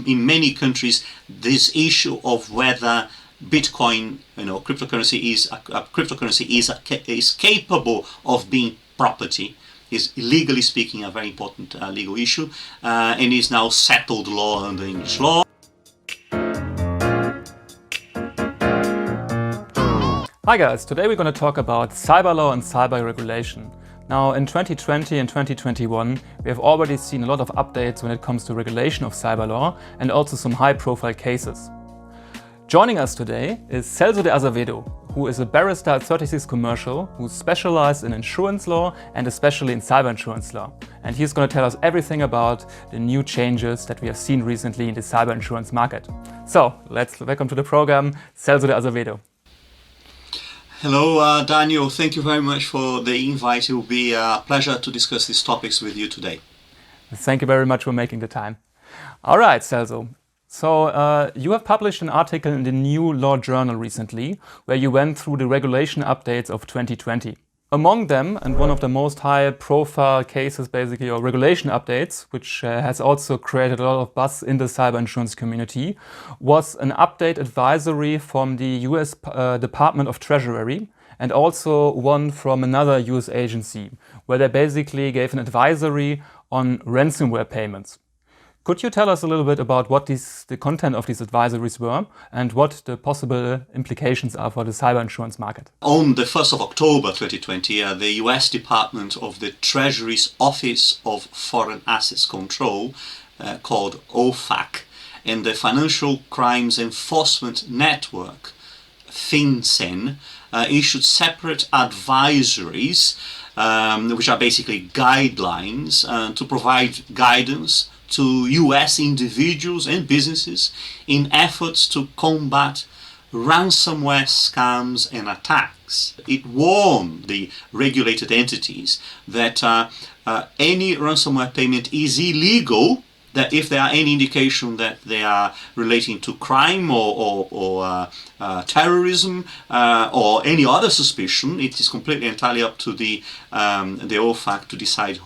In many countries, this issue of whether Bitcoin, cryptocurrency is capable of being property is, legally speaking, a very important legal issue, and is now settled law under English law. Hi guys, today we're going to talk about cyber law and cyber regulation. Now in 2020 and 2021 we have already seen a lot of updates when it comes to regulation of cyber law and also some high-profile cases. Joining us today is Celso de Azevedo, who is a barrister at 36 Commercial who specialized in insurance law and especially in cyber insurance law. And he's going to tell us everything about the new changes that we have seen recently in the cyber insurance market. So let's welcome to the program Celso de Azevedo. Hello, Daniel. Thank you very much for the invite. It will be a pleasure to discuss these topics with you today. Thank you very much for making the time. All right, Celso. So you have published an article in the New Law Journal recently where you went through the regulation updates of 2020. Among them, and one of the most high-profile cases, basically, or regulation updates, which has also created a lot of buzz in the cyber insurance community, was an update advisory from the US Department of Treasury and also one from another US agency, where they basically gave an advisory on ransomware payments. Could you tell us a little bit about what the content of these advisories were and what the possible implications are for the cyber insurance market? On the 1st of October 2020, the US Department of the Treasury's Office of Foreign Assets Control, called OFAC, and the Financial Crimes Enforcement Network, Fincen, issued separate advisories, which are basically guidelines to provide guidance to US individuals and businesses in efforts to combat ransomware scams and attacks. It warned the regulated entities that any ransomware payment is illegal, that if there are any indication that they are relating to crime or terrorism or any other suspicion, it is completely entirely up to the OFAC to decide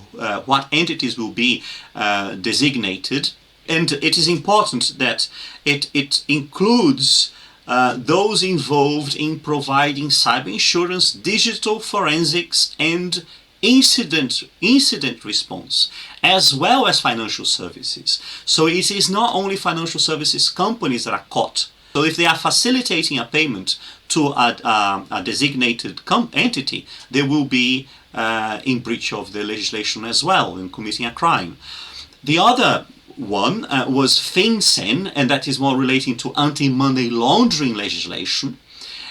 what entities will be designated. And it is important that it includes those involved in providing cyber insurance, digital forensics, and incident response, as well as financial services. So it is not only financial services companies that are caught. So if they are facilitating a payment to a designated entity, they will be in breach of the legislation as well, in committing a crime. The other one was Fincen, and that is more relating to anti-money laundering legislation.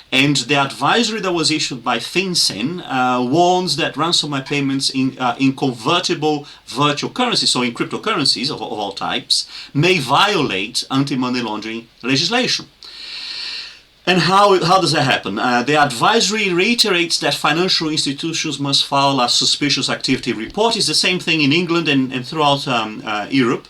And the advisory that was issued by Fincen warns that ransomware payments in convertible virtual currencies, so in cryptocurrencies of all types, may violate anti-money laundering legislation. And how does that happen? The advisory reiterates that financial institutions must file a suspicious activity report. It's the same thing in England and throughout Europe.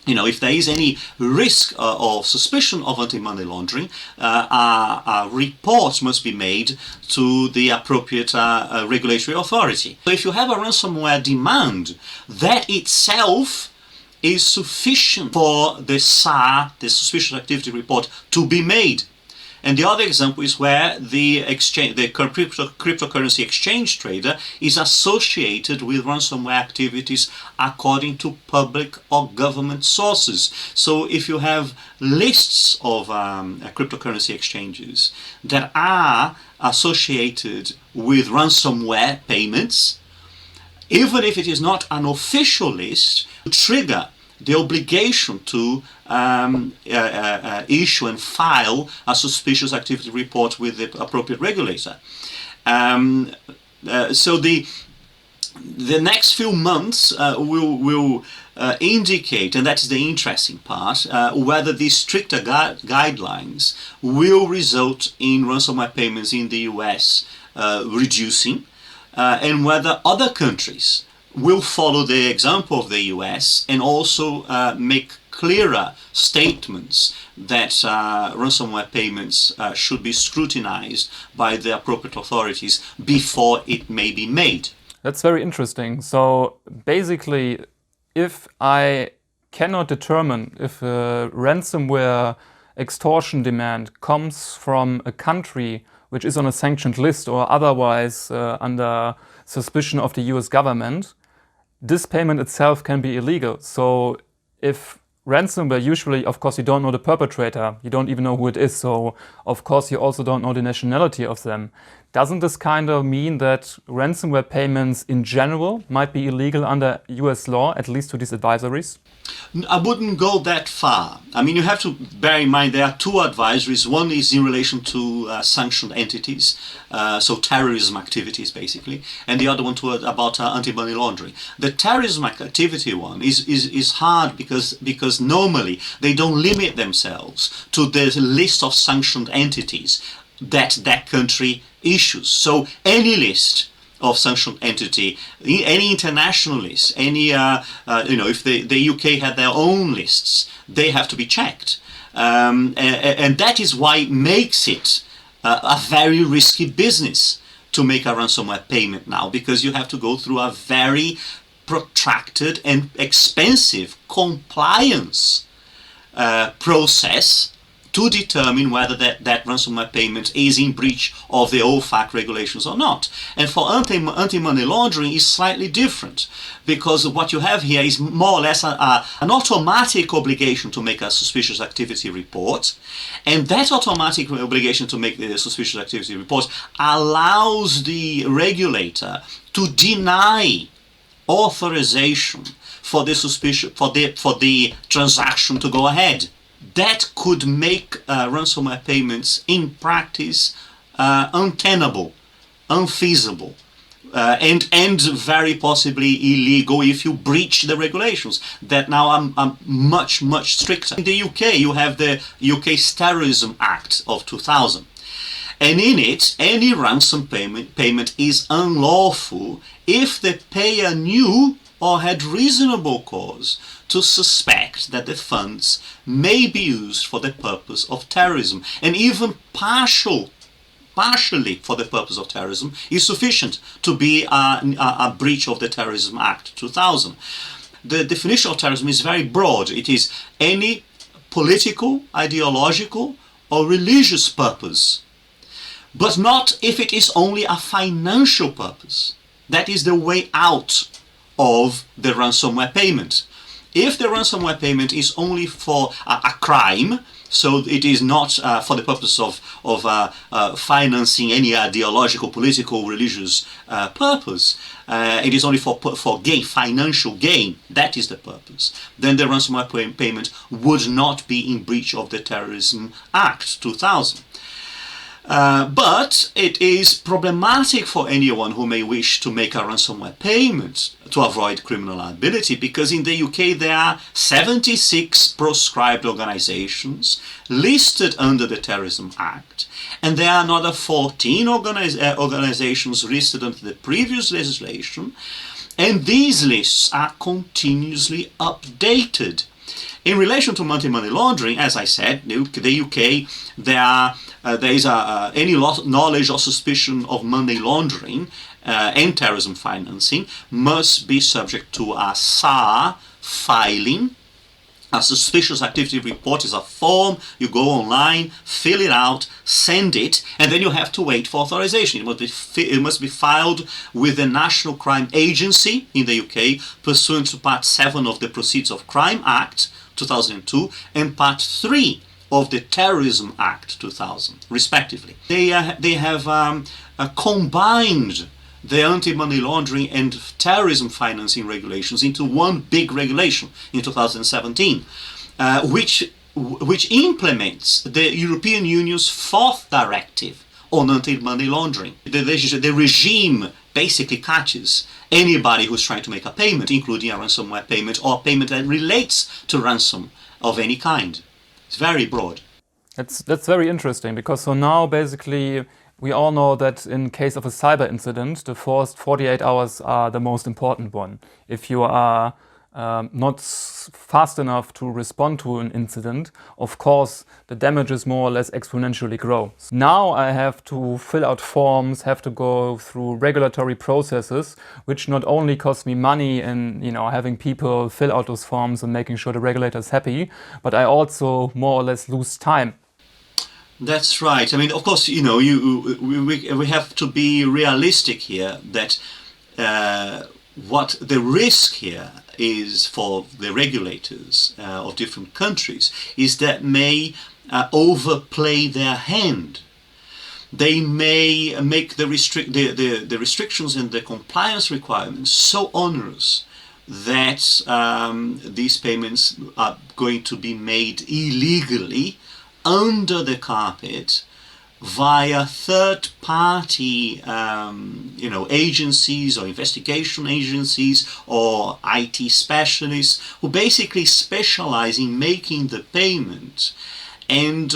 If there is any risk or suspicion of anti-money laundering, a report must be made to the appropriate regulatory authority. So if you have a ransomware demand, that itself is sufficient for the SAR, the suspicious activity report, to be made. And the other example is where the cryptocurrency exchange trader is associated with ransomware activities according to public or government sources. So if you have lists of cryptocurrency exchanges that are associated with ransomware payments, even if it is not an official list, trigger the obligation to issue and file a suspicious activity report with the appropriate regulator. So the next few months will indicate, and that is the interesting part, whether these stricter guidelines will result in ransomware payments in the US reducing, and whether other countries will follow the example of the US and also make clearer statements that ransomware payments should be scrutinized by the appropriate authorities before it may be made. That's very interesting. So basically, if I cannot determine if a ransomware extortion demand comes from a country which is on a sanctioned list or otherwise under suspicion of the US government, this payment itself can be illegal. So if ransomware, usually, of course, you don't know the perpetrator, you don't even know who it is, so of course you also don't know the nationality of them. Doesn't this kind of mean that ransomware payments in general might be illegal under US law, at least to these advisories? I wouldn't go that far. I mean, you have to bear in mind there are two advisories. One is in relation to sanctioned entities, so terrorism activities basically, and the other one about anti-money laundering. The terrorism activity one is hard because normally they don't limit themselves to the list of sanctioned entities that country issues. So any list of sanctioned entity, any international list, any if the UK had their own lists, they have to be checked, and that is why it makes it a very risky business to make a ransomware payment now, because you have to go through a very protracted and expensive compliance process to determine whether that ransomware payment is in breach of the OFAC regulations or not. And for anti-money laundering is slightly different, because what you have here is more or less an automatic obligation to make a suspicious activity report, and that automatic obligation to make the suspicious activity report allows the regulator to deny authorization for the transaction to go ahead. That could make ransomware payments in practice untenable, unfeasible, and very possibly illegal if you breach the regulations that now are much, much stricter. In the UK, you have the UK's Terrorism Act of 2000. And in it, any ransom payment is unlawful if the payer knew or had reasonable cause to suspect that the funds may be used for the purpose of terrorism. And even partially for the purpose of terrorism is sufficient to be a breach of the Terrorism Act 2000. The definition of terrorism is very broad. It is any political, ideological, or religious purpose, but not if it is only a financial purpose. That is the way out of the ransomware payment. If the ransomware payment is only for a crime, so it is not for the purpose of financing any ideological, political, religious purpose, it is only for gain, financial gain, that is the purpose, then the ransomware payment would not be in breach of the Terrorism Act 2000. But it is problematic for anyone who may wish to make a ransomware payment to avoid criminal liability, because in the UK there are 76 proscribed organizations listed under the Terrorism Act, and there are another 14 organizations listed under the previous legislation, and these lists are continuously updated. In relation to anti-money laundering, as I said, the UK, there is any knowledge or suspicion of money laundering and terrorism financing must be subject to a SAR filing. A suspicious activity report is a form. You go online, fill it out, send it, and then you have to wait for authorization. It must be filed with the National Crime Agency in the UK, pursuant to Part 7 of the Proceeds of Crime Act 2002 and Part 3 of the Terrorism Act 2000, respectively. They have combined the anti-money laundering and terrorism financing regulations into one big regulation in 2017, which implements the European Union's 4th directive on anti-money laundering. The regime basically catches anybody who's trying to make a payment, including a ransomware payment or a payment that relates to ransom of any kind. It's very broad. That's very interesting, because so now basically we all know that in case of a cyber incident, the first 48 hours are the most important one. If you are not fast enough to respond to an incident, of course the damages more or less exponentially grow. Now I have to fill out forms, have to go through regulatory processes, which not only cost me money and having people fill out those forms and making sure the regulator is happy, but I also more or less lose time. That's right. I mean, of course, we have to be realistic here that what the risk here is for the regulators of different countries is that may overplay their hand. They may make the restrictions and the compliance requirements so onerous that these payments are going to be made illegally under the carpet via third-party agencies or investigation agencies or IT specialists who basically specialize in making the payment and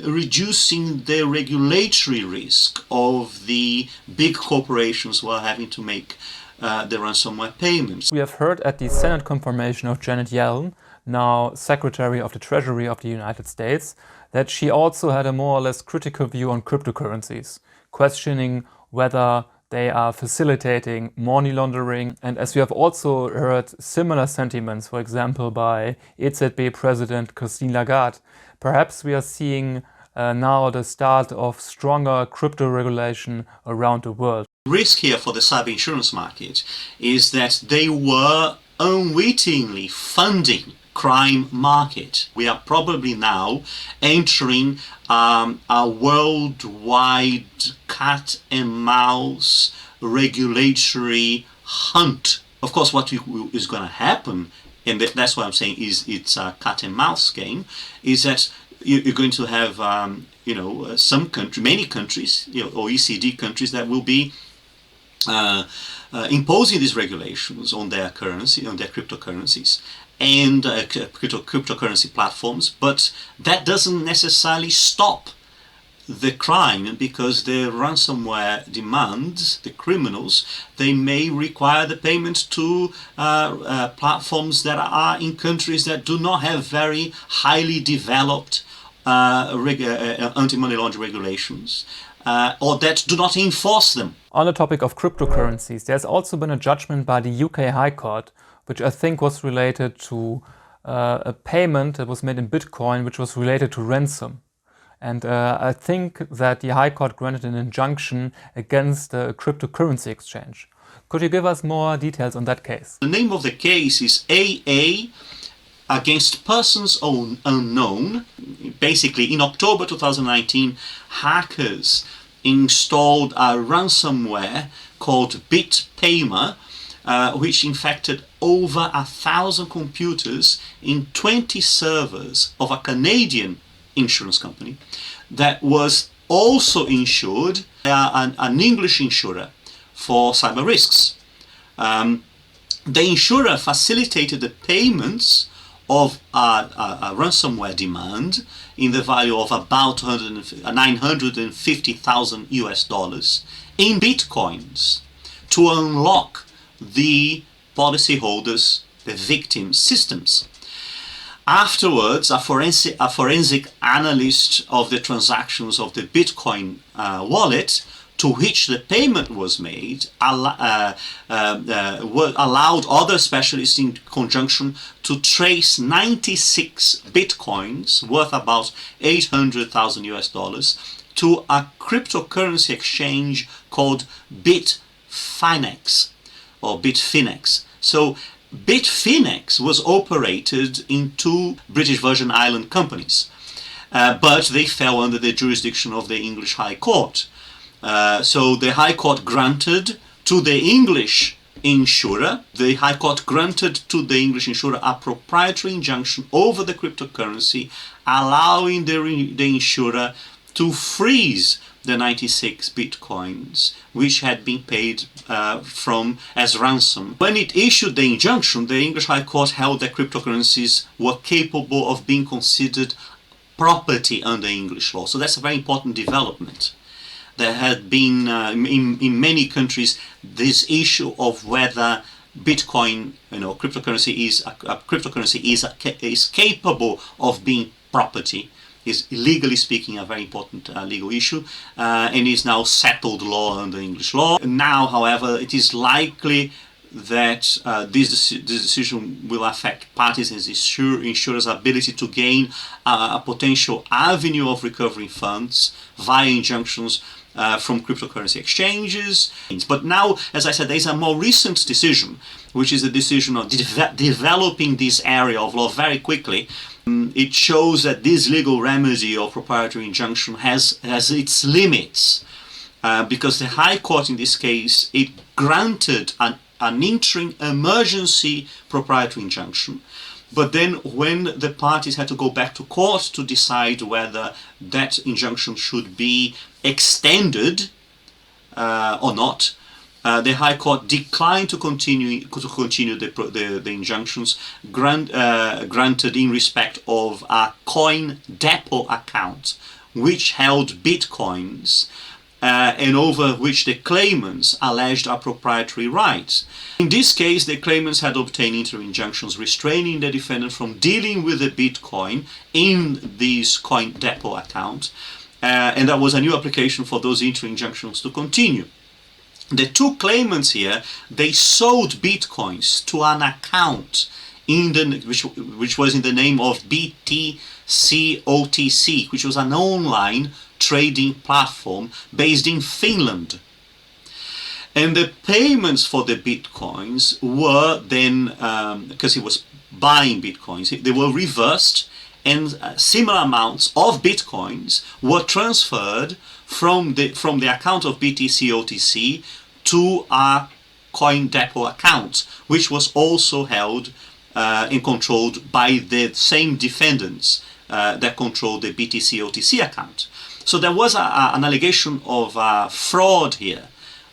reducing the regulatory risk of the big corporations who are having to make the ransomware payments. We have heard at the Senate confirmation of Janet Yellen, now Secretary of the Treasury of the United States, that she also had a more or less critical view on cryptocurrencies, questioning whether they are facilitating money laundering. And as we have also heard similar sentiments, for example, by ECB President Christine Lagarde, perhaps we are seeing now the start of stronger crypto regulation around the world. The risk here for the cyber insurance market is that they were unwittingly funding crime market. We are probably now entering a worldwide cat and mouse regulatory hunt. Of course, what is going to happen, and that's what I'm saying is it's a cat and mouse game, is that you're going to have many countries, OECD countries that will be imposing these regulations on their currency, on their cryptocurrencies and cryptocurrency platforms, but that doesn't necessarily stop the crime, because the ransomware demands, the criminals, they may require the payment to platforms that are in countries that do not have very highly developed anti-money laundering regulations, or that do not enforce them. On the topic of cryptocurrencies, there's also been a judgment by the UK High Court, which I think was related to a payment that was made in Bitcoin, which was related to ransom. And I think that the High Court granted an injunction against the cryptocurrency exchange. Could you give us more details on that case? The name of the case is AA against persons unknown. Basically, in October 2019, hackers installed a ransomware called BitPaymer, which infected over 1,000 computers in 20 servers of a Canadian insurance company that was also insured by an English insurer for cyber risks. The insurer facilitated the payments of a ransomware demand in the value of about 950,000 US dollars in bitcoins to unlock the policyholders, the victims' systems. Afterwards, a forensic analyst of the transactions of the Bitcoin wallet to which the payment was made allowed other specialists in conjunction to trace 96 Bitcoins worth about 800,000 US dollars to a cryptocurrency exchange called Bitfinex or Bitfinex. So Bitfinex was operated in 2 British Virgin Island companies, but they fell under the jurisdiction of the English High Court. So the High Court granted to the English insurer, a proprietary injunction over the cryptocurrency, allowing the insurer to freeze the 96 bitcoins which had been paid as ransom. When it issued the injunction, the English High Court held that cryptocurrencies were capable of being considered property under English law. So that's a very important development. There had been in many countries this issue of whether Bitcoin, cryptocurrency is capable of being property, is legally speaking a very important legal issue, and is now settled law under English law. Now, however, it is likely that this decision will affect parties and insurers' ability to gain a potential avenue of recovering funds via injunctions from cryptocurrency exchanges. But now, as I said, there is a more recent decision, which is the decision of developing this area of law very quickly. It shows that this legal remedy of proprietary injunction has its limits, because the High Court in this case, it granted an interim emergency proprietary injunction. But then when the parties had to go back to court to decide whether that injunction should be extended or not, the High Court declined to continue the injunctions granted in respect of a coin depot account which held bitcoins and over which the claimants alleged a proprietary right. In this case, the claimants had obtained interim injunctions restraining the defendant from dealing with the bitcoin in this coin depot account, and that was a new application for those interim injunctions to continue. The two claimants here, they sold bitcoins to an account which was in the name of BTCOTC, which was an online trading platform based in Finland. And the payments for the bitcoins were then, because he was buying bitcoins, they were reversed, and similar amounts of bitcoins were transferred from the account of BTCOTC to a coin depot account, which was also held and controlled by the same defendants that controlled the BTCOTC account. So there was an allegation of fraud here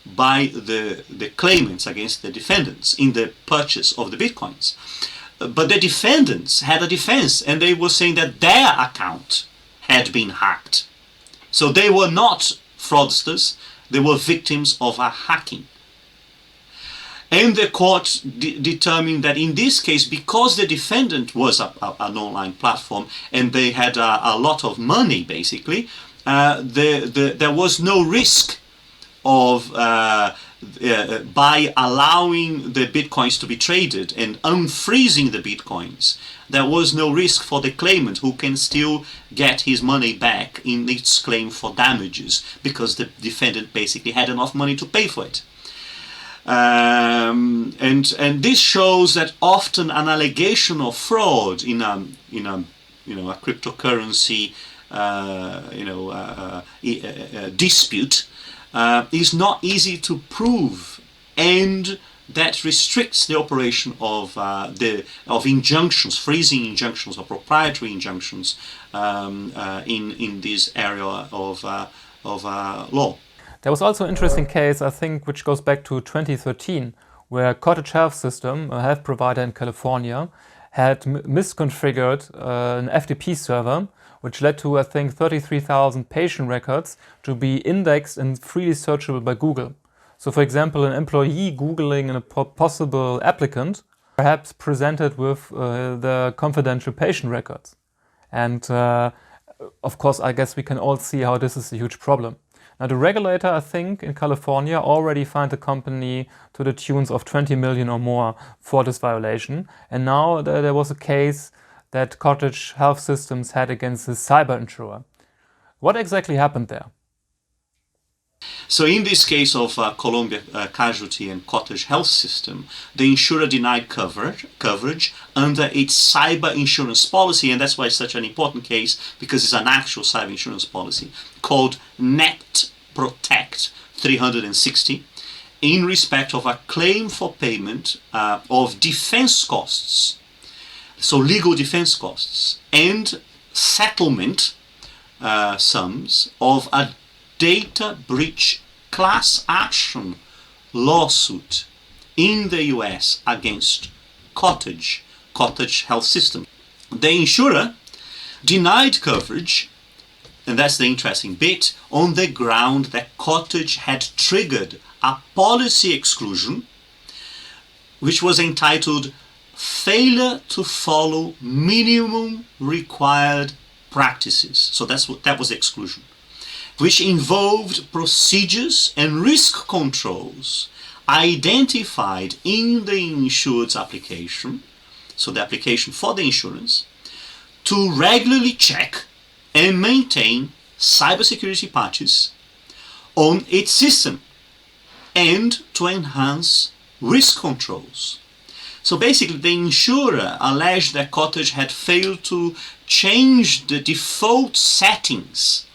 by the claimants against the defendants in the purchase of the bitcoins. But the defendants had a defense, and they were saying that their account had been hacked. So they were not fraudsters, they were victims of a hacking. And the court determined that in this case, because the defendant was an online platform and they had a lot of money, basically, there was no risk of by allowing the bitcoins to be traded and unfreezing the bitcoins, there was no risk for the claimant, who can still get his money back in its claim for damages, because the defendant basically had enough money to pay for it. And this shows that often an allegation of fraud in a cryptocurrency dispute is not easy to prove, and that restricts the operation of injunctions, freezing injunctions or proprietary injunctions in this area of law. There was also an interesting case, I think, which goes back to 2013, where Cottage Health System, a health provider in California, had misconfigured an FTP server, which led to, I think, 33,000 patient records to be indexed and freely searchable by Google. So, for example, an employee Googling a possible applicant perhaps presented with the confidential patient records. And of course, I guess we can all see how this is a huge problem. Now, the regulator, I think, in California already fined the company to the tunes of 20 million or more for this violation. And now there was a case that Cottage Health Systems had against the cyber insurer. What exactly happened there? So in this case of Colombia Casualty and Cottage Health System, the insurer denied coverage under its cyber insurance policy, and that's why it's such an important case, because it's an actual cyber insurance policy called NotPetya 360, in respect of a claim for payment of defense costs, so legal defense costs, and settlement sums of a data breach class action lawsuit in the US against Cottage Health System. The insurer denied coverage, and that's the interesting bit, on the ground that Cottage had triggered a policy exclusion which was entitled Failure to Follow Minimum Required Practices. So that was the exclusion, which involved procedures and risk controls identified in the insured's application, so the application for the insurance, to regularly check and maintain cybersecurity patches on its system and to enhance risk controls. So basically the insurer alleged that Cottage had failed to change the default settings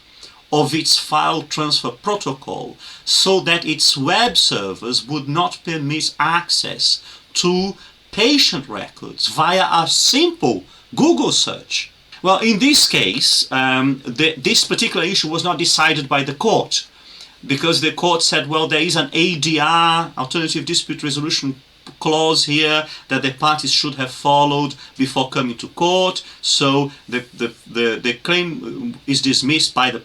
of its file transfer protocol so that its web servers would not permit access to patient records via a simple Google search. Well, in this case, this particular issue was not decided by the court, because the court said, well, there is an ADR, Alternative Dispute Resolution clause here, that the parties should have followed before coming to court. So the claim is dismissed by the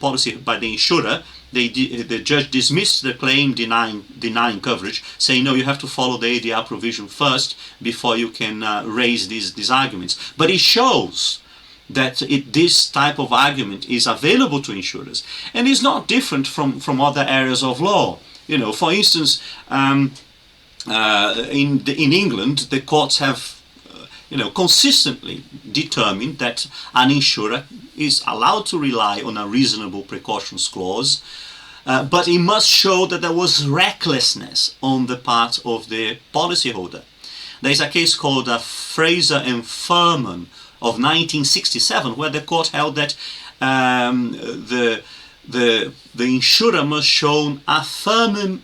insurer. The judge dismissed the claim denying coverage, saying, no, you have to follow the ADR provision first before you can raise these arguments. But it shows that this type of argument is available to insurers, and is not different from other areas of law. You know, for instance, in England, the courts have consistently determined that an insurer is allowed to rely on a reasonable precautions clause, but it must show that there was recklessness on the part of the policyholder. There is a case called Fraser and Furman of 1967, where the court held that the insurer must show affirmatively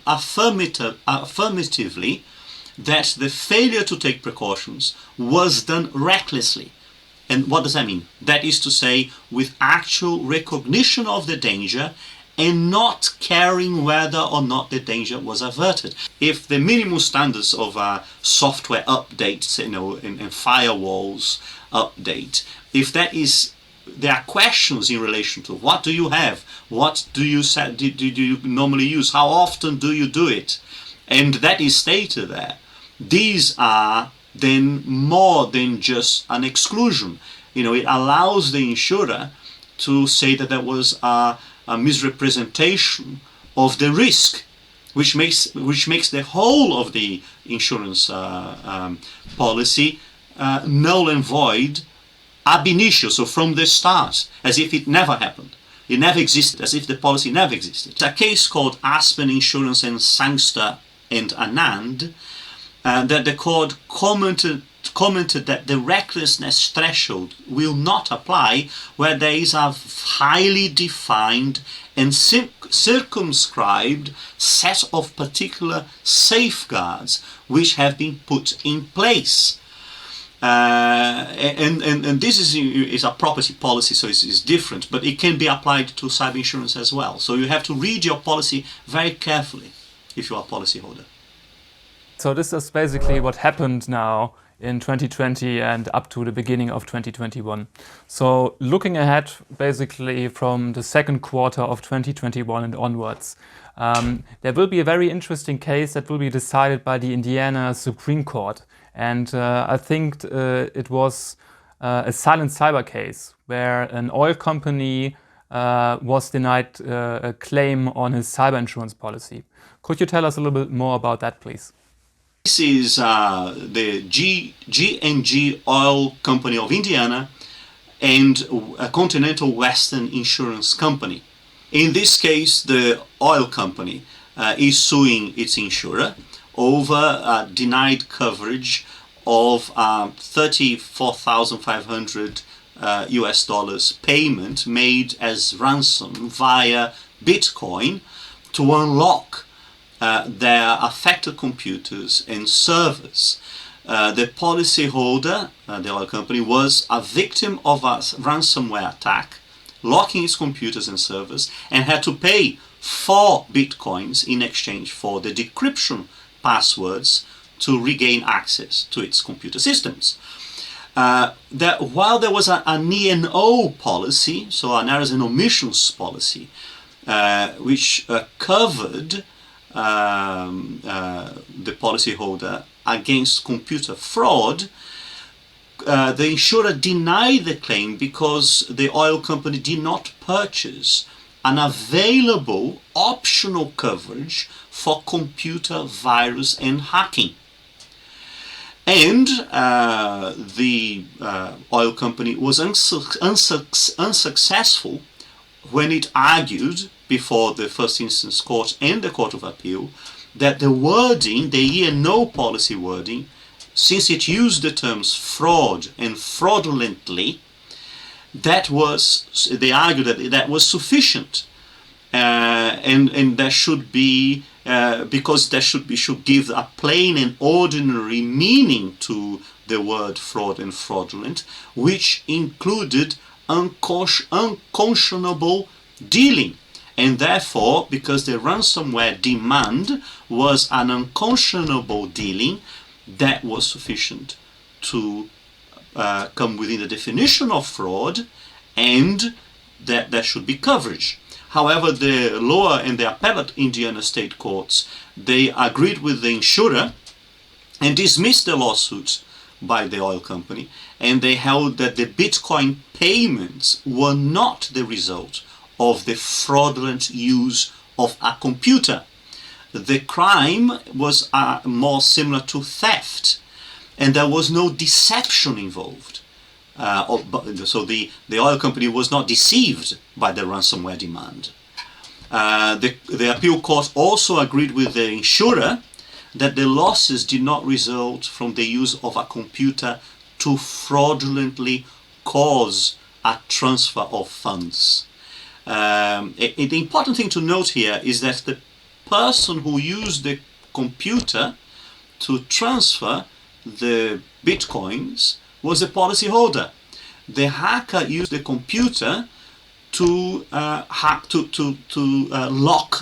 that the failure to take precautions was done recklessly. And what does that mean? That is to say, with actual recognition of the danger and not caring whether or not the danger was averted. If the minimum standards of software updates, and firewalls update, if there are questions in relation to what do you have, what do you normally use, how often do you do it, and that is stated there, these are then more than just an exclusion. It allows the insurer to say that there was a misrepresentation of the risk, which makes the whole of the insurance policy null and void ab initio, so from the start, as if it never happened. It never existed, as if the policy never existed. It's a case called Aspen Insurance and Sangster and Anand, that the court commented that the recklessness threshold will not apply where there is a highly defined and circumscribed set of particular safeguards which have been put in place. And this is a property policy, so it's different, but it can be applied to cyber insurance as well. So you have to read your policy very carefully if you are a policyholder. So this is basically what happened now in 2020 and up to the beginning of 2021. So looking ahead, basically from the second quarter of 2021 and onwards, there will be a very interesting case that will be decided by the Indiana Supreme Court. And I think it was a silent cyber case where an oil company was denied a claim on his cyber insurance policy. Could you tell us a little bit more about that, please? This is the G&G Oil Company of Indiana and a Continental Western Insurance Company. In this case, the oil company is suing its insurer over denied coverage of $34,500 US payment made as ransom via Bitcoin to unlock their affected computers and servers. The policyholder, the oil company, was a victim of a ransomware attack, locking its computers and servers, and had to pay 4 Bitcoins in exchange for the decryption passwords to regain access to its computer systems. While there was an E&O policy, so an errors and omissions policy, which covered the policyholder against computer fraud, the insurer denied the claim because the oil company did not purchase an available optional coverage for computer virus and hacking. And the oil company was unsuccessful when it argued before the first instance court and the Court of Appeal that the wording, the E&O policy wording, since it used the terms fraud and fraudulently, they argued that that was sufficient, and there should be, because there should give a plain and ordinary meaning to the word fraud and fraudulent, which included unconscionable dealing. And therefore, because the ransomware demand was an unconscionable dealing, that was sufficient to come within the definition of fraud, and that there should be coverage. However, the lower and the appellate Indiana state courts, they agreed with the insurer and dismissed the lawsuits by the oil company, and they held that the Bitcoin payments were not the result of the fraudulent use of a computer. The crime was more similar to theft, and there was no deception involved. So the oil company was not deceived by the ransomware demand. The appeal court also agreed with the insurer that the losses did not result from the use of a computer to fraudulently cause a transfer of funds. The important thing to note here is that the person who used the computer to transfer the bitcoins was the policyholder. The hacker used the computer to lock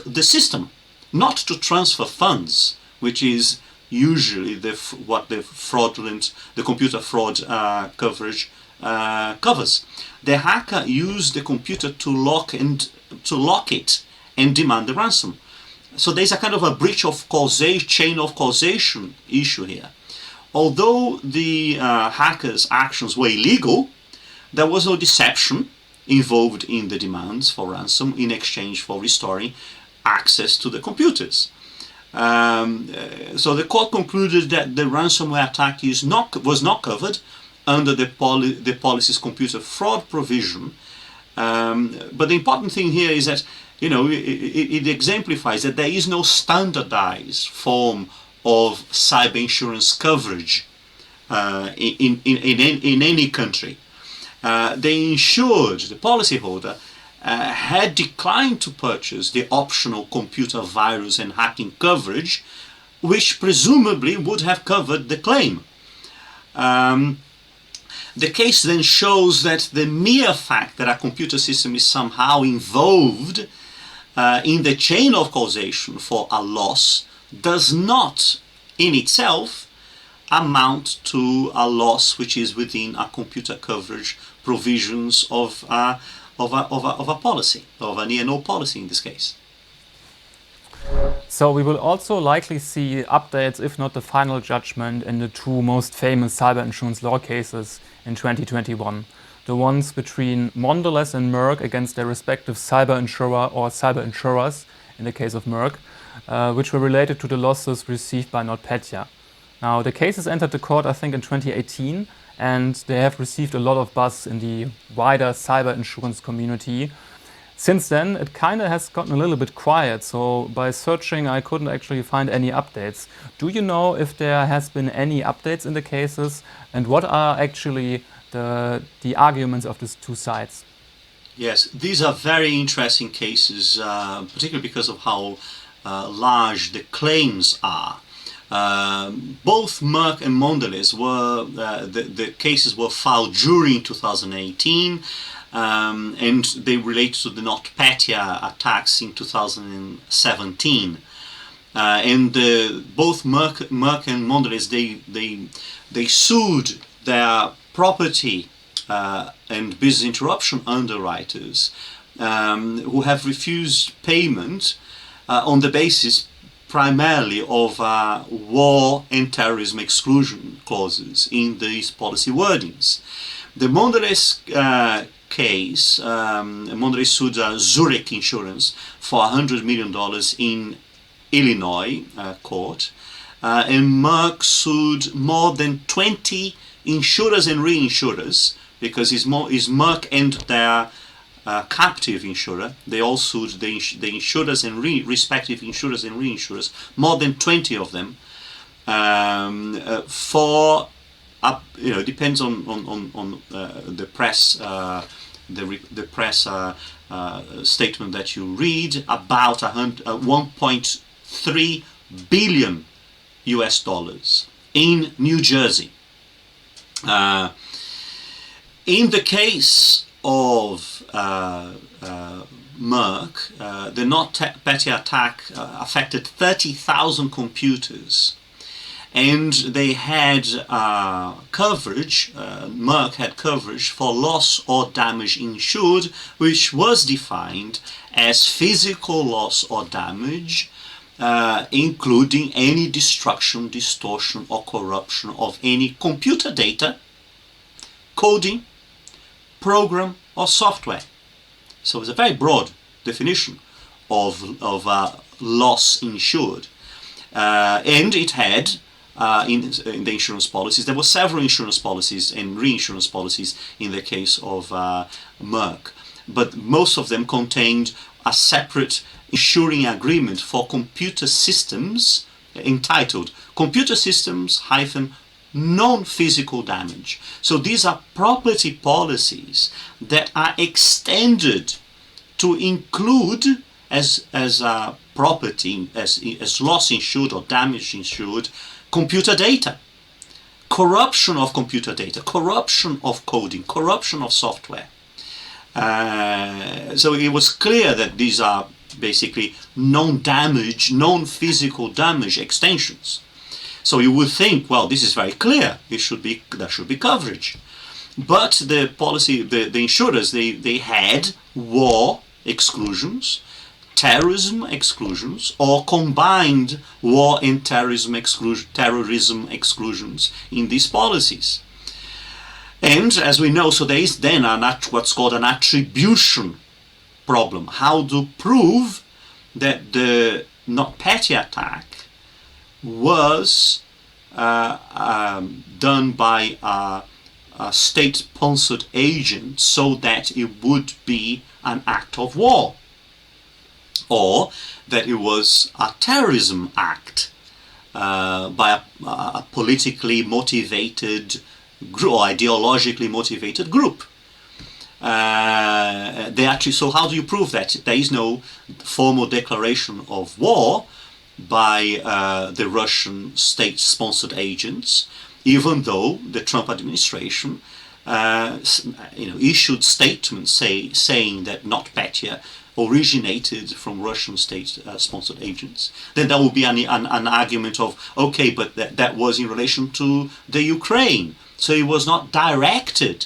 the system, not to transfer funds, which is usually what the computer fraud coverage covers. The hacker used the computer to lock it and demand the ransom. So there's a kind of a breach of chain of causation issue here. Although the hackers' actions were illegal, there was no deception involved in the demands for ransom in exchange for restoring access to the computers. So the court concluded that the ransomware attack was not covered under the policy's computer fraud provision. But the important thing here is that it exemplifies that there is no standardized form of cyber insurance coverage in any country. The insured, the policyholder, had declined to purchase the optional computer virus and hacking coverage, which presumably would have covered the claim. The case then shows that the mere fact that a computer system is somehow involved in the chain of causation for a loss does not in itself amount to a loss which is within a computer coverage provisions of a policy, of an E&O policy in this case. So we will also likely see updates, if not the final judgment, in the two most famous cyber insurance law cases in 2021. The ones between Mondelez and Merck against their respective cyber insurer or cyber insurers, in the case of Merck, which were related to the losses received by NotPetya. Now, the cases entered the court, I think, in 2018, and they have received a lot of buzz in the wider cyber insurance community. Since then, it kind of has gotten a little bit quiet, so by searching, I couldn't actually find any updates. Do you know if there has been any updates in the cases, and what are actually the arguments of these two sides? Yes, these are very interesting cases, particularly because of how large the claims are. Both Merck and Mondelez were, the cases were filed during 2018, and they relate to the NotPetya attacks in 2017. And both Merck and Mondelez, they sued their property and business interruption underwriters who have refused payment on the basis primarily of war and terrorism exclusion clauses in these policy wordings. The Mondelez case, Mondelez sued Zurich Insurance for $100 million in Illinois court, and Merck sued more than 20 insurers and reinsurers, because it's Merck and their captive insurer. They all sued the insurers and respective insurers and reinsurers, more than 20 of them, for it depends on the press statement that you read, about 1.3 billion US dollars in New Jersey. In the case of Merck, the NotPetya attack affected 30,000 computers, and they had coverage, Merck had coverage for loss or damage insured, which was defined as physical loss or damage, including any destruction, distortion or corruption of any computer data, coding, program or software. So it's a very broad definition of loss insured, and it had in the insurance policies, there were several insurance policies and reinsurance policies in the case of Merck, but most of them contained a separate insuring agreement for computer systems entitled Computer Systems Non-Physical Damage. So these are property policies that are extended to include as property, as loss insured or damage insured, computer data, corruption of computer data, corruption of coding, corruption of software. So it was clear that these are basically non-damage, non-physical damage extensions. So you would think, well, this is very clear. There should be coverage. But the policy, the insurers, they had war exclusions, terrorism exclusions, or combined war and terrorism exclusions in these policies. And as we know, so there is then what's called an attribution problem. How to prove that the NotPetya attack was done by a state-sponsored agent so that it would be an act of war, or that it was a terrorism act by a politically motivated group or ideologically motivated group. So how do you prove that? There is no formal declaration of war by the Russian state-sponsored agents, even though the Trump administration issued statements saying that NotPetya originated from Russian state-sponsored agents. Then there will be an argument of, okay, but that was in relation to the Ukraine, so it was not directed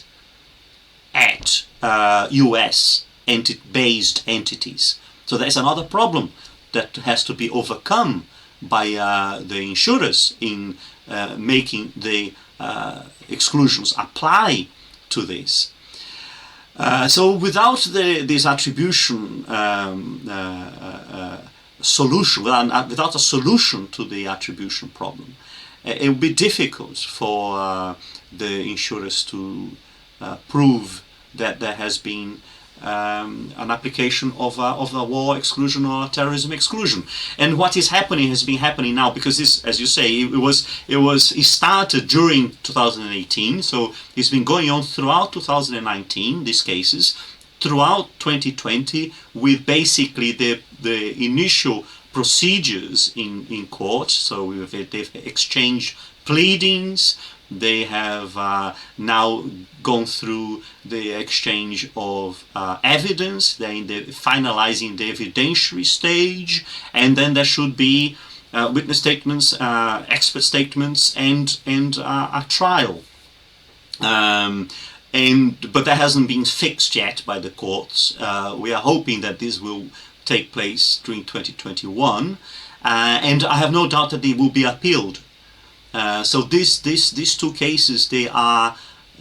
at US-based entities. So there's another problem that has to be overcome by the insurers in making the exclusions apply to this. So without this attribution solution, without a solution to the attribution problem, it would be difficult for the insurers to prove that there has been an application of a war exclusion or a terrorism exclusion. And what is happening has been happening now, because this, as you say, it started during 2018, so it's been going on throughout 2019, these cases, throughout 2020, with basically the initial procedures in court. So they've exchanged pleadings. They have now gone through the exchange of evidence. They're finalizing the evidentiary stage, and then there should be witness statements, expert statements, and a trial. But that hasn't been fixed yet by the courts. We are hoping that this will take place during 2021. and I have no doubt that they will be appealed. So these two cases, they are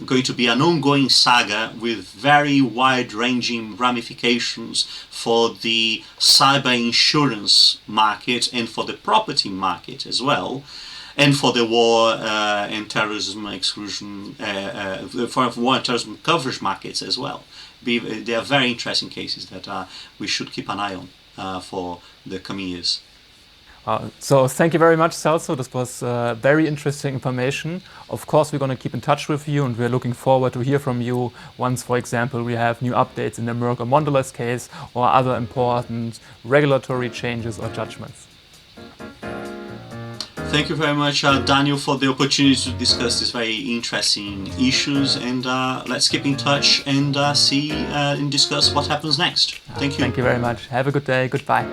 going to be an ongoing saga with very wide-ranging ramifications for the cyber insurance market and for the property market as well, and for the war and terrorism exclusion, for war and terrorism coverage markets as well. They are very interesting cases that we should keep an eye on for the coming years. So thank you very much, Celso. This was very interesting information. Of course, we're going to keep in touch with you, and we're looking forward to hear from you once, for example, we have new updates in the Merck or Mondelez case or other important regulatory changes or judgments. Thank you very much, Daniel, for the opportunity to discuss these very interesting issues, and let's keep in touch and see and discuss what happens next. Thank you. Thank you very much. Have a good day. Goodbye.